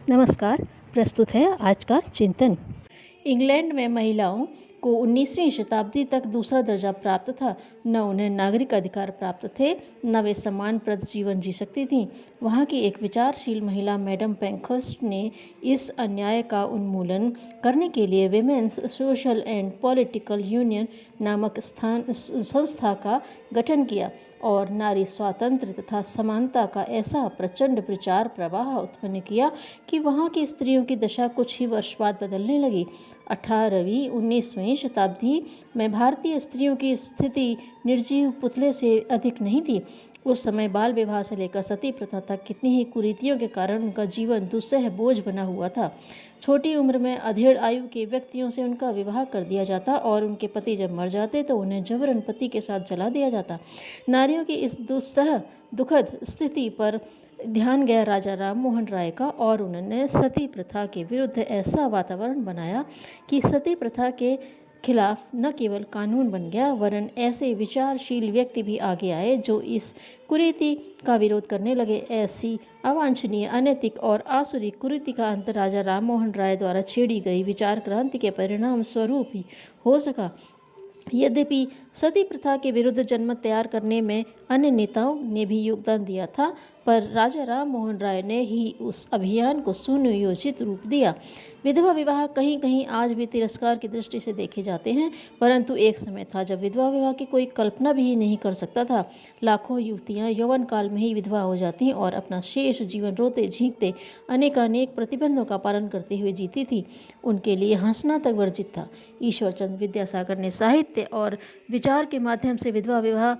नमस्कार। प्रस्तुत है आज का चिंतन। इंग्लैंड में महिलाओं को 19वीं शताब्दी तक दूसरा दर्जा प्राप्त था। न उन्हें नागरिक अधिकार प्राप्त थे, न वे सम्मानप्रद जीवन जी सकती थीं। वहाँ की एक विचारशील महिला मैडम पैंखर्स्ट ने इस अन्याय का उन्मूलन करने के लिए women's social and political union नामक संस्था का गठन किया और नारी स्वातंत्र्य तथा समानता का ऐसा प्रचंड प्रचार प्रवाह उत्पन्न किया कि वहाँ की स्त्रियों की दशा कुछ ही वर्ष बाद बदलने लगी। 18वीं-19वीं शताब्दी में भारतीय स्त्रियों की स्थिति निर्जीव पुतले से अधिक नहीं थी। उस समय बाल विवाह से लेकर सती प्रथा तक कितनी ही कुरीतियों के कारण उनका जीवन दुस्सह बोझ बना हुआ था। छोटी उम्र में अधेड़ आयु के व्यक्तियों से उनका विवाह कर दिया जाता और उनके पति जब मर जाते तो उन्हें जबरन पति के साथ जला दिया जाता। नारियों की इस दुखद स्थिति पर ध्यान गया राजा राम मोहन राय का और उन्होंने सती प्रथा के विरुद्ध ऐसा वातावरण बनाया कि सती प्रथा के खिलाफ न केवल कानून बन गया वरन ऐसे विचारशील व्यक्ति भी आगे आए जो इस कुरीति का विरोध करने लगे। ऐसी अवांछनीय, अनैतिक और आसुरी कुरीति का अंत राजा राम मोहन राय द्वारा छेड़ी गई विचार क्रांति के परिणाम स्वरूप ही हो सका। यद्यपि सती प्रथा के विरुद्ध जनमत तैयार करने में अन्य नेताओं ने भी योगदान दिया था, पर राजा राम मोहन राय ने ही उस अभियान को सुनियोजित रूप दिया। विधवा विवाह कहीं कहीं आज भी तिरस्कार की दृष्टि से देखे जाते हैं, परंतु एक समय था जब विधवा विवाह की कोई कल्पना भी नहीं कर सकता था। लाखों युवतियां यौवन काल में ही विधवा हो जाती और अपना शेष जीवन रोते झींकते अनेकानेक प्रतिबंधों का पालन करते हुए जीती थी। उनके लिए हंसना तक वर्जित था। ईश्वरचंद्र विद्यासागर ने साहित्य और विचार के माध्यम से विधवा विवाह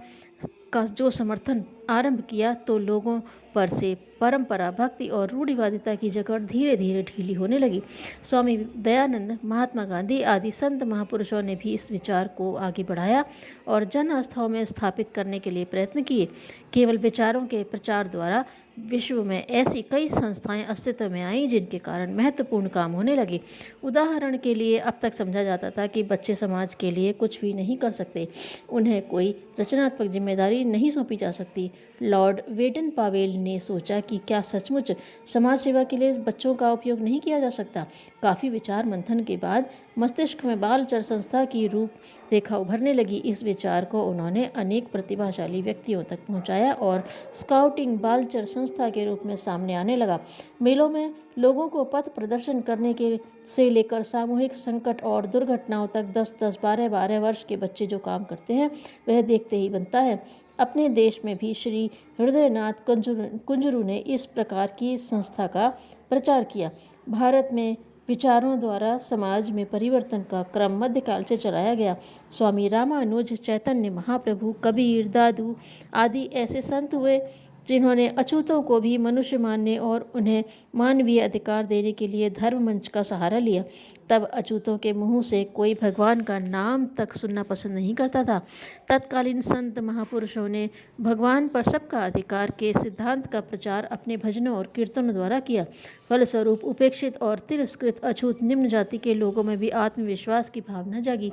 का जो समर्थन आरंभ किया तो लोगों पर से परंपरा, भक्ति और रूढ़िवादिता की जकड़ धीरे धीरे ढीली होने लगी। स्वामी दयानंद, महात्मा गांधी आदि संत महापुरुषों ने भी इस विचार को आगे बढ़ाया और जन आस्थाओं में स्थापित करने के लिए प्रयत्न किए। केवल विचारों के प्रचार द्वारा विश्व में ऐसी कई संस्थाएं अस्तित्व में आईं जिनके कारण महत्वपूर्ण काम होने लगे। उदाहरण के लिए अब तक समझा जाता था कि बच्चे समाज के लिए कुछ भी नहीं कर सकते, उन्हें कोई रचनात्मक जिम्मेदारी नहीं सौंपी जा सकती। लॉर्ड वेडन पावेल ने सोचा कि क्या सचमुच समाज सेवा के लिए बच्चों का उपयोग नहीं किया जा सकता। काफ़ी विचार मंथन के बाद मस्तिष्क में बालचर संस्था की रूपरेखा उभरने लगी। इस विचार को उन्होंने अनेक प्रतिभाशाली व्यक्तियों तक पहुंचाया और स्काउटिंग बालचर संस्था के रूप में सामने आने लगा। मेलों में लोगों को पथ प्रदर्शन करने के से लेकर सामूहिक संकट और दुर्घटनाओं तक 10-10, 12-12 वर्ष के बच्चे जो काम करते हैं वह देखते ही बनता है। अपने देश में भी श्री हृदयनाथ कुंजरू ने इस प्रकार की संस्था का प्रचार किया। भारत में विचारों द्वारा समाज में परिवर्तन का क्रम मध्यकाल से चलाया गया। स्वामी रामानुज, चैतन्य महाप्रभु, कबीर, दादू आदि ऐसे संत हुए जिन्होंने अछूतों को भी मनुष्य मानने और उन्हें मानवीय अधिकार देने के लिए धर्म मंच का सहारा लिया। तब अछूतों के मुंह से कोई भगवान का नाम तक सुनना पसंद नहीं करता था। तत्कालीन संत महापुरुषों ने भगवान पर सबका अधिकार के सिद्धांत का प्रचार अपने भजनों और कीर्तनों द्वारा किया। फलस्वरूप उपेक्षित और तिरस्कृत अछूत निम्न जाति के लोगों में भी आत्मविश्वास की भावना जागी।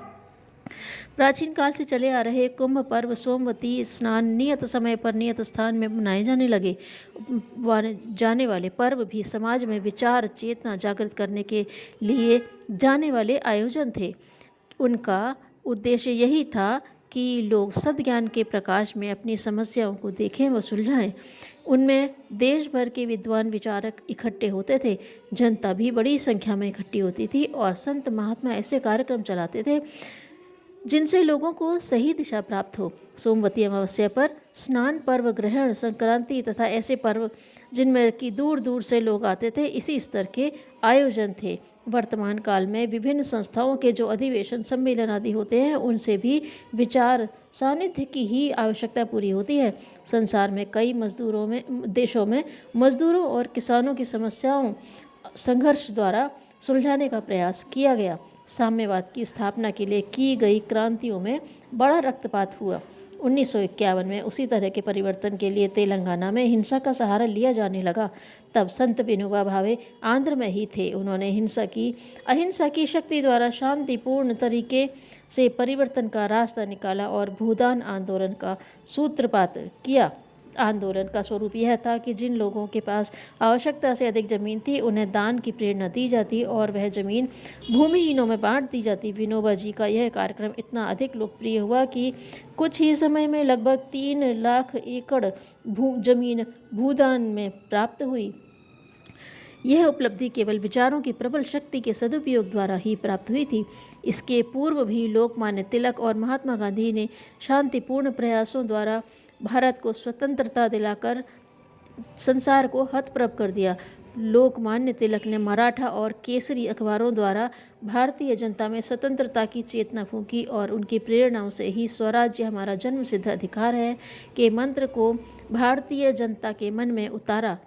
प्राचीन काल से चले आ रहे कुंभ पर्व, सोमवती स्नान नियत समय पर नियत स्थान में मनाए जाने वाले पर्व भी समाज में विचार चेतना जागृत करने के लिए जाने वाले आयोजन थे। उनका उद्देश्य यही था कि लोग सद्ज्ञान के प्रकाश में अपनी समस्याओं को देखें व सुलझाएं। उनमें देश भर के विद्वान विचारक इकट्ठे होते थे। जनता भी बड़ी संख्या में इकट्ठी होती थी और संत महात्मा ऐसे कार्यक्रम चलाते थे जिनसे लोगों को सही दिशा प्राप्त हो। सोमवती अमावस्या पर स्नान पर्व, ग्रहण, संक्रांति तथा ऐसे पर्व जिनमें कि दूर दूर से लोग आते थे, इसी स्तर के आयोजन थे। वर्तमान काल में विभिन्न संस्थाओं के जो अधिवेशन, सम्मेलन आदि होते हैं, उनसे भी विचार सानिध्य की ही आवश्यकता पूरी होती है। संसार में कई देशों में मजदूरों और किसानों की समस्याओं संघर्ष द्वारा सुलझाने का प्रयास किया गया। साम्यवाद की स्थापना के लिए की गई क्रांतियों में बड़ा रक्तपात हुआ। 1951 में उसी तरह के परिवर्तन के लिए तेलंगाना में हिंसा का सहारा लिया जाने लगा। तब संत विनोबा भावे आंध्र में ही थे। उन्होंने अहिंसा की शक्ति द्वारा शांतिपूर्ण तरीके से परिवर्तन का रास्ता निकाला और भूदान आंदोलन का सूत्रपात किया। आंदोलन का स्वरूप यह था कि जिन लोगों के पास आवश्यकता से अधिक ज़मीन थी उन्हें दान की प्रेरणा दी जाती और वह ज़मीन भूमिहीनों में बांट दी जाती। विनोबा जी का यह कार्यक्रम इतना अधिक लोकप्रिय हुआ कि कुछ ही समय में लगभग 3 लाख एकड़ जमीन भूदान में प्राप्त हुई। यह उपलब्धि केवल विचारों की प्रबल शक्ति के सदुपयोग द्वारा ही प्राप्त हुई थी। इसके पूर्व भी लोकमान्य तिलक और महात्मा गांधी ने शांतिपूर्ण प्रयासों द्वारा भारत को स्वतंत्रता दिलाकर संसार को हतप्रभ कर दिया। लोकमान्य तिलक ने मराठा और केसरी अखबारों द्वारा भारतीय जनता में स्वतंत्रता की चेतना फूंकी और उनकी प्रेरणाओं से ही स्वराज्य हमारा जन्मसिद्ध अधिकार है के मंत्र को भारतीय जनता के मन में उतारा।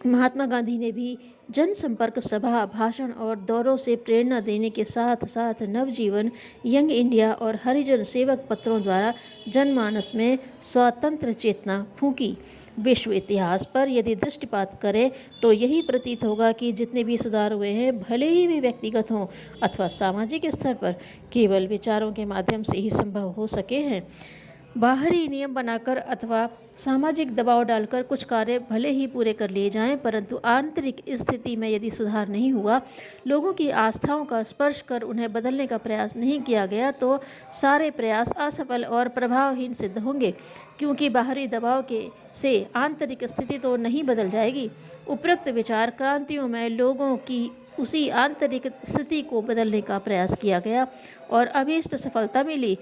महात्मा गांधी ने भी जनसंपर्क सभा, भाषण और दौरों से प्रेरणा देने के साथ साथ नवजीवन, यंग इंडिया और हरिजन सेवक पत्रों द्वारा जनमानस में स्वतंत्र चेतना फूंकी। विश्व इतिहास पर यदि दृष्टिपात करें तो यही प्रतीत होगा कि जितने भी सुधार हुए हैं, भले ही वे व्यक्तिगत हों अथवा सामाजिक स्तर पर, केवल विचारों के माध्यम से ही संभव हो सके हैं। बाहरी नियम बनाकर अथवा सामाजिक दबाव डालकर कुछ कार्य भले ही पूरे कर लिए जाएं, परंतु आंतरिक स्थिति में यदि सुधार नहीं हुआ, लोगों की आस्थाओं का स्पर्श कर उन्हें बदलने का प्रयास नहीं किया गया, तो सारे प्रयास असफल और प्रभावहीन सिद्ध होंगे, क्योंकि बाहरी दबाव से आंतरिक स्थिति तो नहीं बदल जाएगी। उपरोक्त विचार क्रांतियों में लोगों की उसी आंतरिक स्थिति को बदलने का प्रयास किया गया और अभीष्ट सफलता मिली।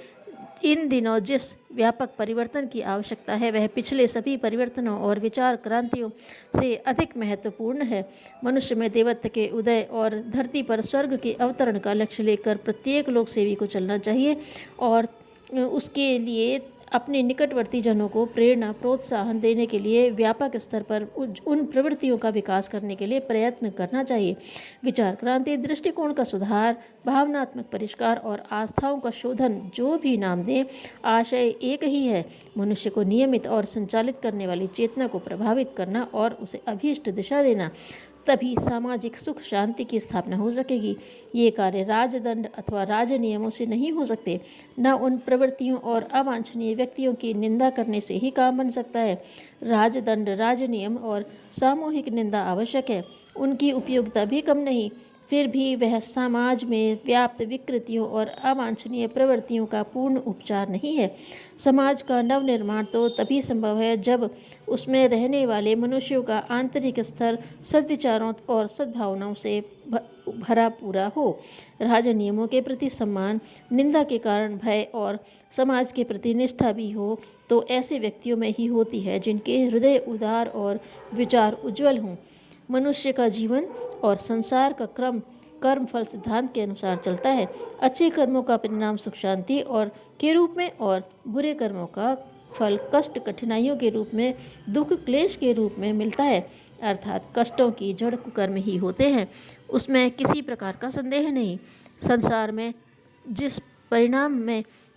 इन दिनों जिस व्यापक परिवर्तन की आवश्यकता है वह पिछले सभी परिवर्तनों और विचार क्रांतियों से अधिक महत्वपूर्ण है। मनुष्य में देवत्व के उदय और धरती पर स्वर्ग के अवतरण का लक्ष्य लेकर प्रत्येक लोक सेवी को चलना चाहिए और उसके लिए अपने निकटवर्ती जनों को प्रेरणा प्रोत्साहन देने के लिए व्यापक स्तर पर उन प्रवृत्तियों का विकास करने के लिए प्रयत्न करना चाहिए। विचार क्रांति, दृष्टिकोण का सुधार, भावनात्मक परिष्कार और आस्थाओं का शोधन, जो भी नाम दें, आशय एक ही है: मनुष्य को नियमित और संचालित करने वाली चेतना को प्रभावित करना और उसे अभीष्ट दिशा देना। तभी सामाजिक सुख शांति की स्थापना हो सकेगी। ये कार्य राजदंड अथवा राज नियमों से नहीं हो सकते, न उन प्रवृत्तियों और अवांछनीय व्यक्तियों की निंदा करने से ही काम बन सकता है। राजदंड, राज नियम और सामूहिक निंदा आवश्यक है, उनकी उपयोगिता भी कम नहीं। फिर भी वह समाज में व्याप्त विकृतियों और अवांछनीय प्रवृत्तियों का पूर्ण उपचार नहीं है। समाज का नवनिर्माण तो तभी संभव है जब उसमें रहने वाले मनुष्यों का आंतरिक स्तर सद्विचारों और सद्भावनाओं से भरा पूरा हो। राज नियमों के प्रति सम्मान, निंदा के कारण भय और समाज के प्रति निष्ठा भी हो तो ऐसे व्यक्तियों में ही होती है जिनके हृदय उदार और विचार उज्ज्वल हों। मनुष्य का जीवन और संसार का क्रम कर्म फल सिद्धांत के अनुसार चलता है। अच्छे कर्मों का परिणाम सुख शांति और के रूप में और बुरे कर्मों का फल कष्ट कठिनाइयों के रूप में, दुख क्लेश के रूप में मिलता है। अर्थात कष्टों की जड़ कुकर्म ही होते हैं, उसमें किसी प्रकार का संदेह नहीं। संसार में जिस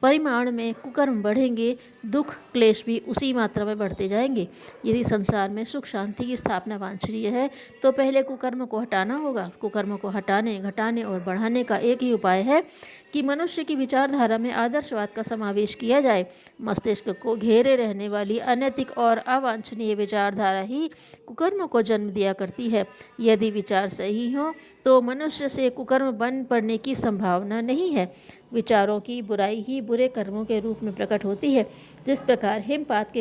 परिमाण में कुकर्म बढ़ेंगे, दुख क्लेश भी उसी मात्रा में बढ़ते जाएंगे। यदि संसार में सुख शांति की स्थापना वांछनीय है तो पहले कुकर्म को हटाना होगा। कुकर्म को हटाने, घटाने और बढ़ाने का एक ही उपाय है कि मनुष्य की विचारधारा में आदर्शवाद का समावेश किया जाए। मस्तिष्क को घेरे रहने वाली अनैतिक और अवांछनीय विचारधारा ही कुकर्म को जन्म दिया करती है। यदि विचार सही हो तो मनुष्य से कुकर्म बन पड़ने की संभावना नहीं है। विचारों की बुराई ही बुरे कर्मों के रूप में प्रकट होती है। जिस प्रकार हिमपात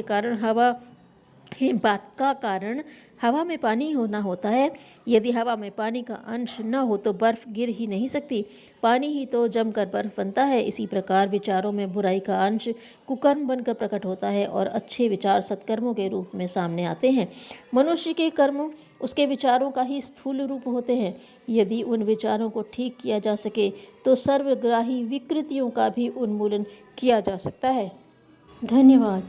का कारण हवा में पानी होना होता है, यदि हवा में पानी का अंश न हो तो बर्फ गिर ही नहीं सकती, पानी ही तो जमकर बर्फ बनता है। इसी प्रकार विचारों में बुराई का अंश कुकर्म बनकर प्रकट होता है और अच्छे विचार सत्कर्मों के रूप में सामने आते हैं। मनुष्य के कर्म उसके विचारों का ही स्थूल रूप होते हैं। यदि उन विचारों को ठीक किया जा सके तो सर्वग्राही विकृतियों का भी उन्मूलन किया जा सकता है। धन्यवाद।